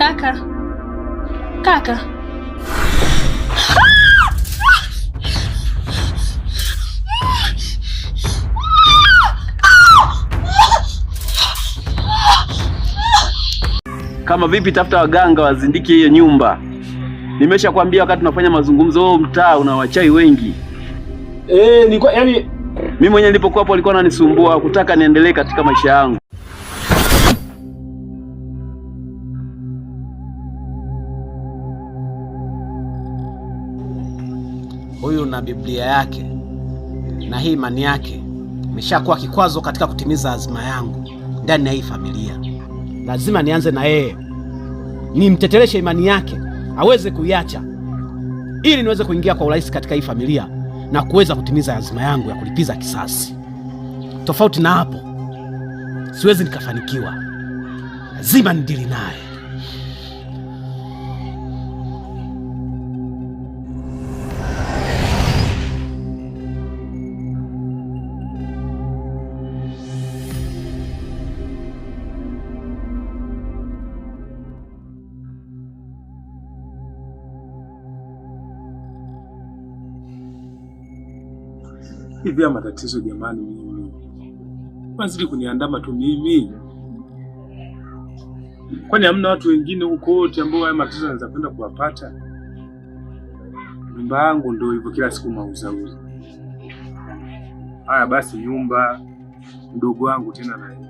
Kaka. Kaka. Kama vipi, tafuta waganga wazindike hiyo nyumba. Nimeshakwambia wakati tunafanya mazungumzo, mtaa una wachawi wengi. Nilikuwa yani mimi mwenyewe nilipokuwa hapo alikuwa ananisumbua kutaka niendelee katika maisha yangu. Huyu na Biblia yake na hii imani yake imeshakuwa kikwazo katika kutimiza azma yangu ndani ya hii familia. Lazima nianze na yeye, nimteteleshe imani yake aweze kuiacha, ili niweze kuingia kwa urahisi katika hii familia na kuweza kutimiza azma yangu ya kulipiza kisasi. Tofauti na hapo siwezi nikafanikiwa. Lazima nidili naye. hivi ya matatizo jamani, mimi mazidi kuniandama tu mimi. Kwani hamna watu wengine huko wote ambao haya matatizo yanaweza kwenda kuwapata? Nyumba yangu ndio hivyo, kila siku mauzauza. Haya basi, nyumba mdogo wangu tena naye.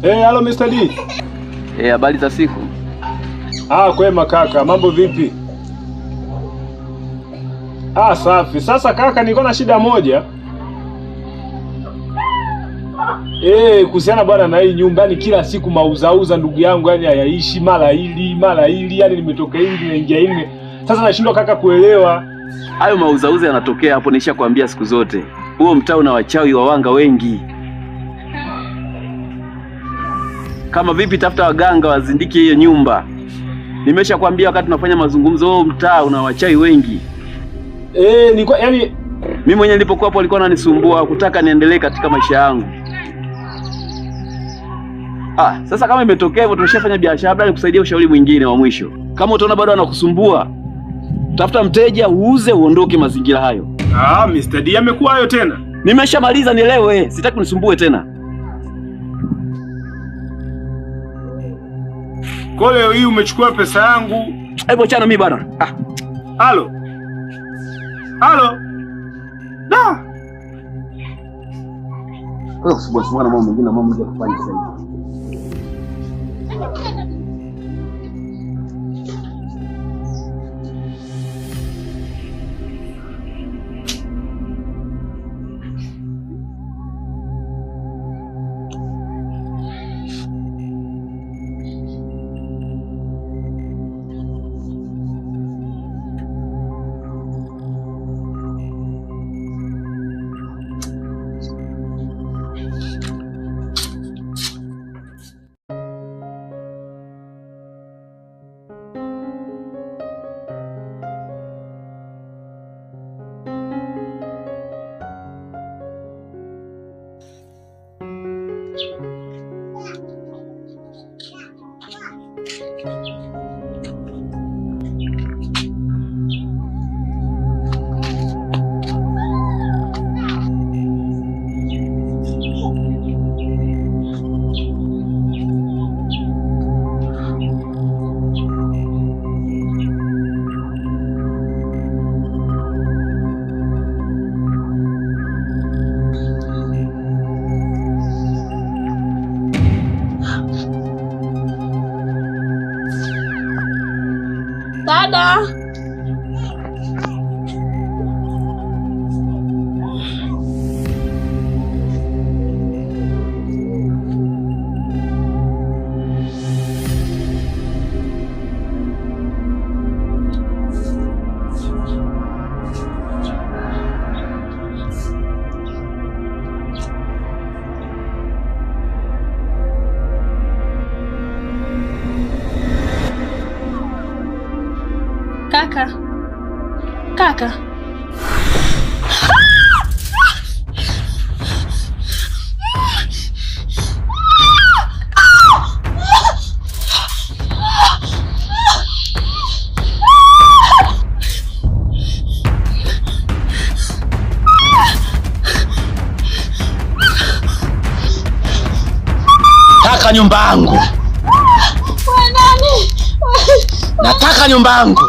Halo Mr. D. Habari za siku? Kwema kaka, mambo vipi? Safi. Sasa kaka, niko na shida moja. Kuhusiana bwana na hii nyumba, yani kila siku mauzauza ndugu yangu, yani hayaishi, mara hili, yani nimetoka hivi naingia hivi. Sasa nashindwa kaka kuelewa. Hayo mauzauza yanatokea hapo, nishakwambia siku zote. Huo mtaa una wachawi wawanga wengi. Kama vipi, tafuta waganga wazindike hiyo nyumba. Nimeshakwambia wakati tunafanya mazungumzo, mtaa una wachawi wengi. Nilikuwa yani mimi mwenyewe nilipokuwa hapo alikuwa ananisumbua kutaka niendelee katika maisha yangu. Sasa kama imetokea hivyo, tumeshafanya biashara, labda nikusaidia ushauri mwingine wa mwisho. Kama utaona bado anakusumbua, tafuta mteja, uuze, uondoke mazingira hayo. Mr. D, amekuwa hayo tena. Nimeshamaliza, nielewe, sitaki kunisumbue tena. Kwa leo hii umechukua pesa yangu. Hebu achana mimi bwana. Halo. Da. Kwa sababu mambo mengine na mambo ya kufanya sasa. Kaka. Nataka nyumba yangu. Nataka nyumba yangu.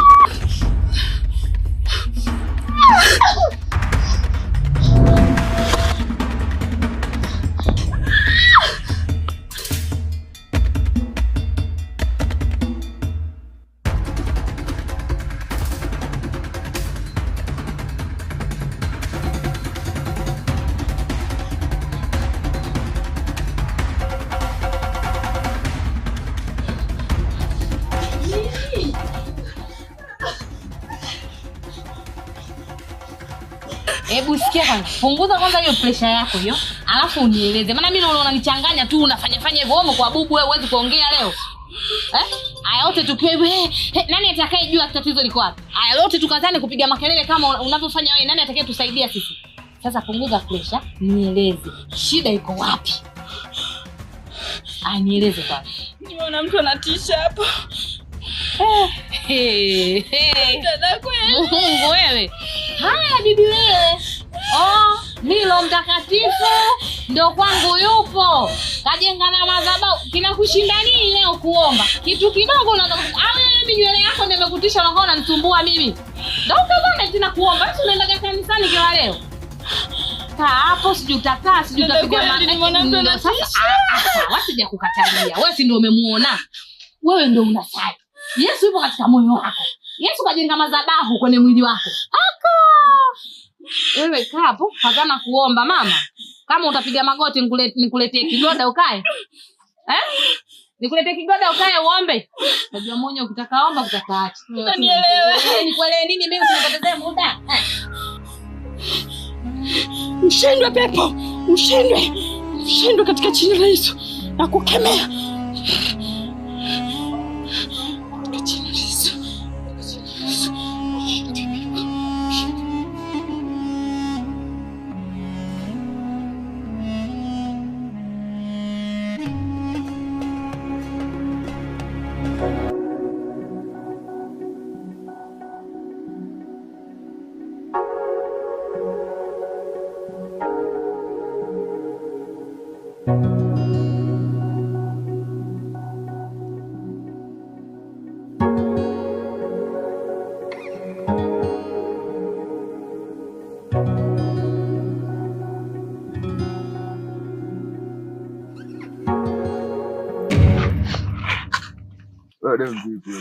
Hebu sikia kwanza. Punguza kwanza hiyo pressure yako hiyo. Alafu unieleze. Maana mimi naona unanichanganya tu, unafanya wewe kwa bubu, wewe huwezi kuongea leo. Haya yote tukiwa hivi, nani atakayejua tatizo liko wapi? Haya yote tukazane kupiga makelele kama unavyofanya wewe, nani atakayetusaidia sisi? Sasa punguza pressure, nieleze. Shida iko wapi? Nieleze kwanza. Nimeona mtu anatisha hapo. Dada kweli. Wewe. Haya bibi wewe. Milo mtakatifu ndio kwangu yupo. Kajenga na madhabahu. Kinakushinda nini leo kuomba? Kitu kidogo unaanza mimi nywele yako nimekutisha na unaona nisumbua mimi. Ndio kama tena kuomba. Wewe unaenda kanisani kwa leo. Kaa hapo sijui utakaa sijui utapiga maneno. Sasa wasije kukatalia. Wewe si ndio umemuona? Wewe ndio unasali. Yesu yupo katika moyo wako. Yesu kajenga madhabahu kwenye mwili wako. Wewe kaa hapo, kazana kuomba mama. Kama utapiga magoti nikuletee kigoda ukae. Nikuletee kigoda ukae uombe. Unajua mwenye ukitaka omba ukitaka acha. Nielewe. Nikuelewe nini mimi usinipotezee muda? Ushindwe pepo. Ushindwe. Ushindwe katika jina la Yesu. Nakukemea.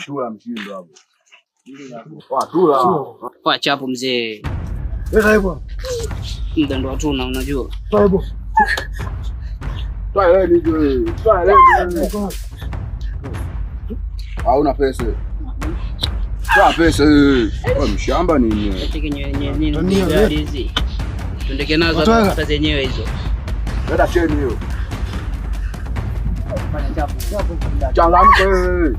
Tula mshindo hapo. Tula. Acha hapo mzee. Weka hapo. Muda ndo hatuna unajua. Toa hapo. Toa leo. Toa leo. Hauna pesa. Toa pesa. Wewe mshamba nini? Atike nini hizi. Tuendeke nazo hata zenyewe hizo. Nenda cheni hiyo. Changamka wewe.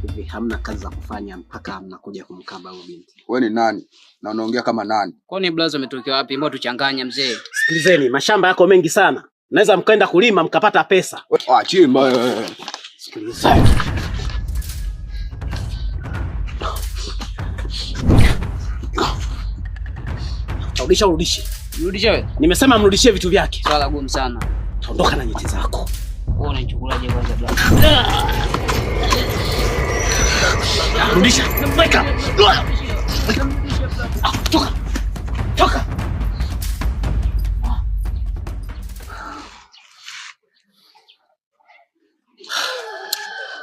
Hivi hamna kazi za kufanya mpaka mnakuja kumkaba huyo binti. Wewe ni nani? Na unaongea kama nani? Kwani blaza umetokea wapi? Mbona tuchanganya mzee? Sikilizeni, mashamba yako mengi sana. Naweza mkaenda kulima mkapata pesa. Chimba wewe. Sikilizeni. Rudisha. Rudisha wewe. Nimesema mrudishie vitu vyake. Swala gumu sana. Ondoka na nyeti zako. Wewe unachukulaje kwanza blaza? Rudisha. Weka. Toka.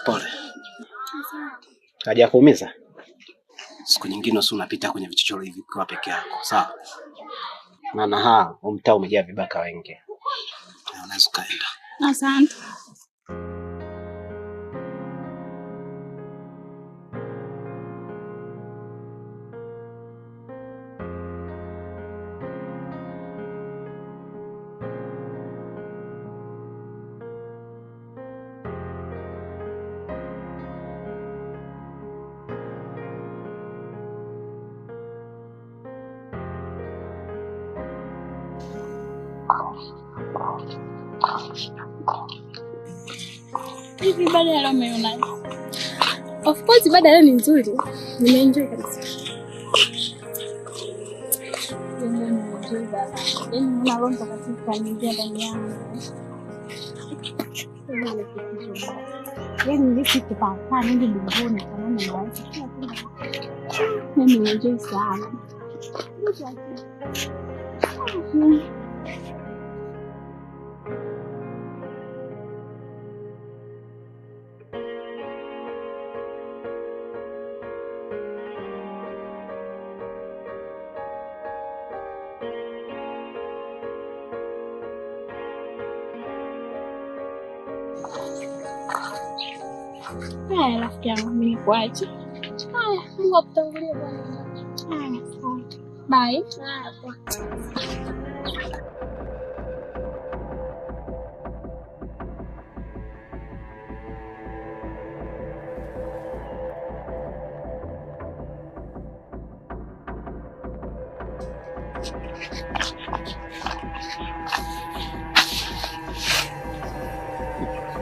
Pole. Haja kuumiza. Siku nyingine usi unapita kwenye vichochoro hivi kwa peke yako, sawa? Maana mtaa umejaa vibaka wengi. Unaweza kaenda. Asante. Hivi baada ya leo umeona? Of course baada ya leo ni nzuri. Nimeenjoy kabisa. Nina roho katika njia ndani yangu. Nilisi kupata nini mbinguni kama naweza. Nimeenjoy sana. Haya rafiki yangu, mimi nikuache. Haya, Mungu akutangulie bwana. Haya, bye.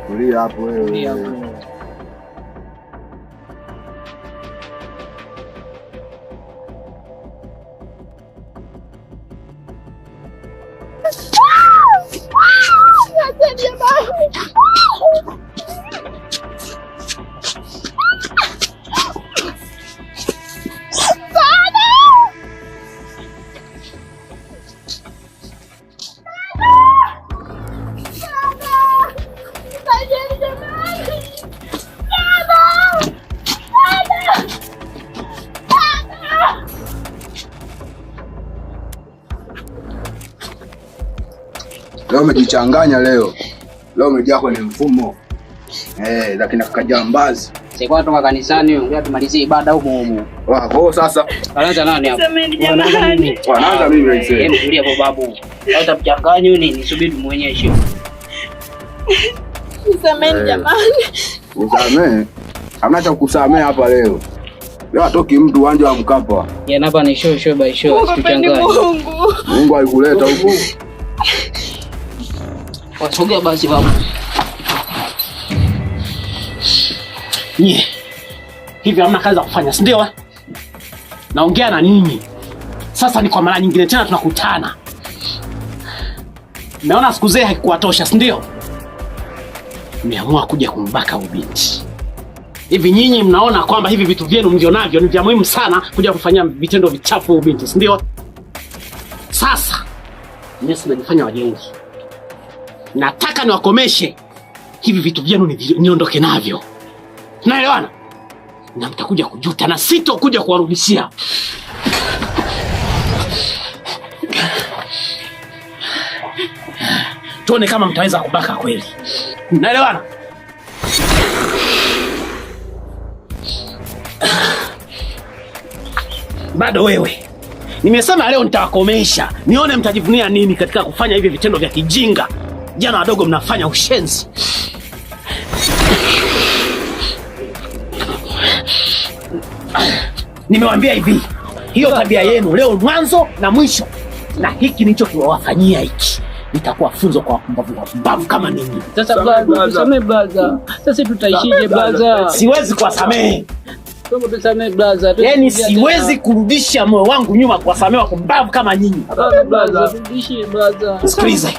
Tulia hapo wewe. Leo umejichanganya leo. Leo umejaa kwenye mfumo. Lakini kakajambazi. Sikuwa toka kanisani, ongea tumalizie ibada huko huko. Wao sasa. Anaanza nani hapo? Semeni jamani. Wanaanza mimi wewe. Hebu tulia kwa babu. Hata mchanganye nini? Subiri muonyeshe. Semeni jamani. Usamee. Hamna cha kukusamea hapa leo. Leo atoki mtu uwanja wa Mkapa. Yana hapa ni show by show, tuchanganye. Mungu alikuleta huku. Wasogea basi babu. Nye. Hivi hamna kazi za kufanya, si ndio? Naongea na nini? Sasa ni kwa mara nyingine tena tunakutana. Naona siku zee haikuwatosha, si ndio? Nimeamua kuja kumbaka ubinti. Hivi nyinyi mnaona kwamba hivi vitu vyenu mlionavyo ni vya muhimu sana kuja kufanyia vitendo vichafu ubinti, si ndio? Sasa mimi sinajifanya wajenzi. Nataka niwakomeshe hivi vitu vyenu niondoke navyo. Tunaelewana? Na mtakuja kujuta na sitokuja kuwarudishia. Tuone kama mtaweza kubaka kweli. Tunaelewana? Bado wewe. Nimesema leo nitawakomesha. Nione mtajivunia nini katika kufanya hivi vitendo vya kijinga. Jana wadogo mnafanya ushenzi. Nimewaambia hivi, hiyo tabia yenu leo mwanzo na mwisho. Na hiki nicho kiwafanyia hiki. Nitakuwa funzo kwa wapumbavu kama ninyi. Sasa blaza, tusamee blaza. Sasa tutaishije blaza? Siwezi kuwasamehe. Kama tusamee blaza. Yaani siwezi kurudisha moyo wangu nyuma kuwasamehe wapumbavu kama nyinyi. Hapana blaza, rudishie blaza. Sikiliza.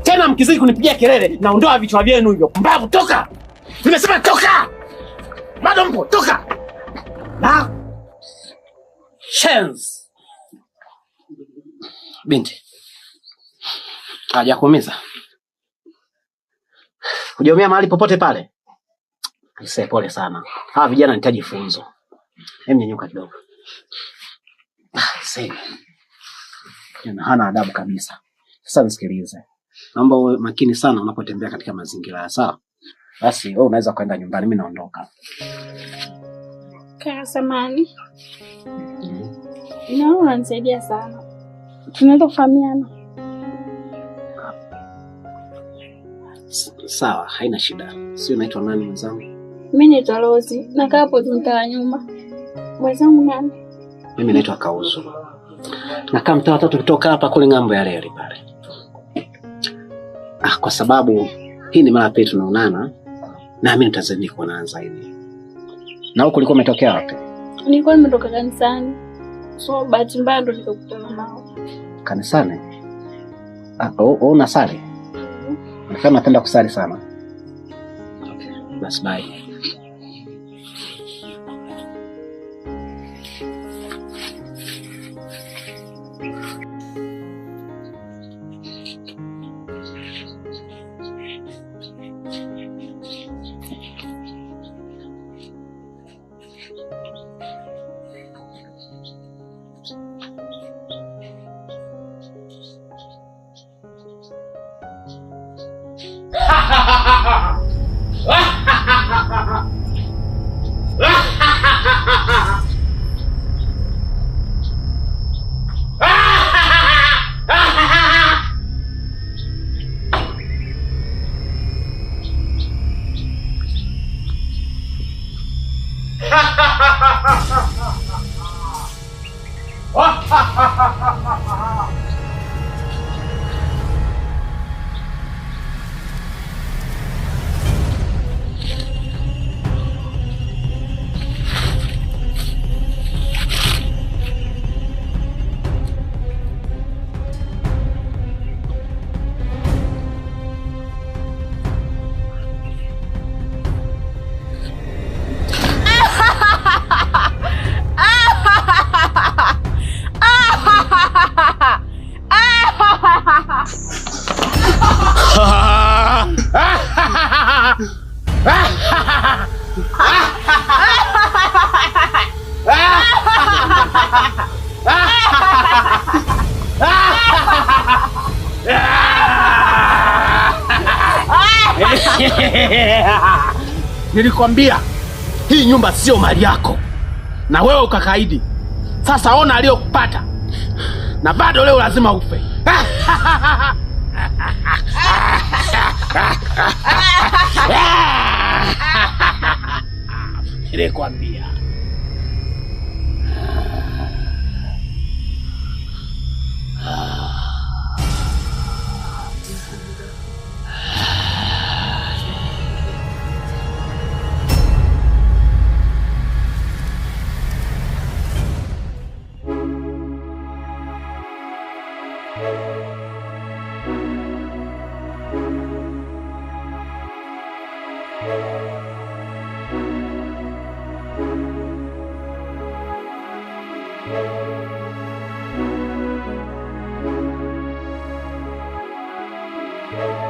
Tena mkizidi kunipigia kelele naondoa vichwa vyenu hivyo. Pumbavu toka. Nimesema toka. Bado mpo toka. Na chance. Binti. Hajakuumiza. Hujaumia mahali popote pale? Aisee, pole sana. Hawa vijana wanahitaji funzo. Hebu nyanyuka kidogo. Aisee. Hana adabu kabisa. Sasa nisikilize. Naomba uwe makini sana unapotembea katika mazingira ya sawa. Basi wewe unaweza kwenda nyumbani, mimi naondoka. Kaka samani. Naona unanisaidia sana. Tunaweza kufahamiana. Sawa, haina shida. Si unaitwa nani mwenzangu? Mimi naitwa Rozi. Nakaa hapo mtaa nyuma. Mwenzangu nani? Mimi naitwa Kauzu. Nakaa mtaa 3 kutoka hapa kule ngambo ya reli pale. Kwa sababu hii ni mara ya pili tunaonana, na mimi nitazidi kuonana zaidi. Na huko ulikuwa umetokea wapi? Nilikuwa nimetoka kanisani. So bahati mbaya ndo nikakutana nao. Kanisani? Unasali? Kama napenda kusali sana. Basi bye. Nilikwambia hii nyumba sio mali yako, na wewe ukakaidi. Sasa ona aliyokupata, na bado leo lazima ufe. Nilikwambia. Thank you.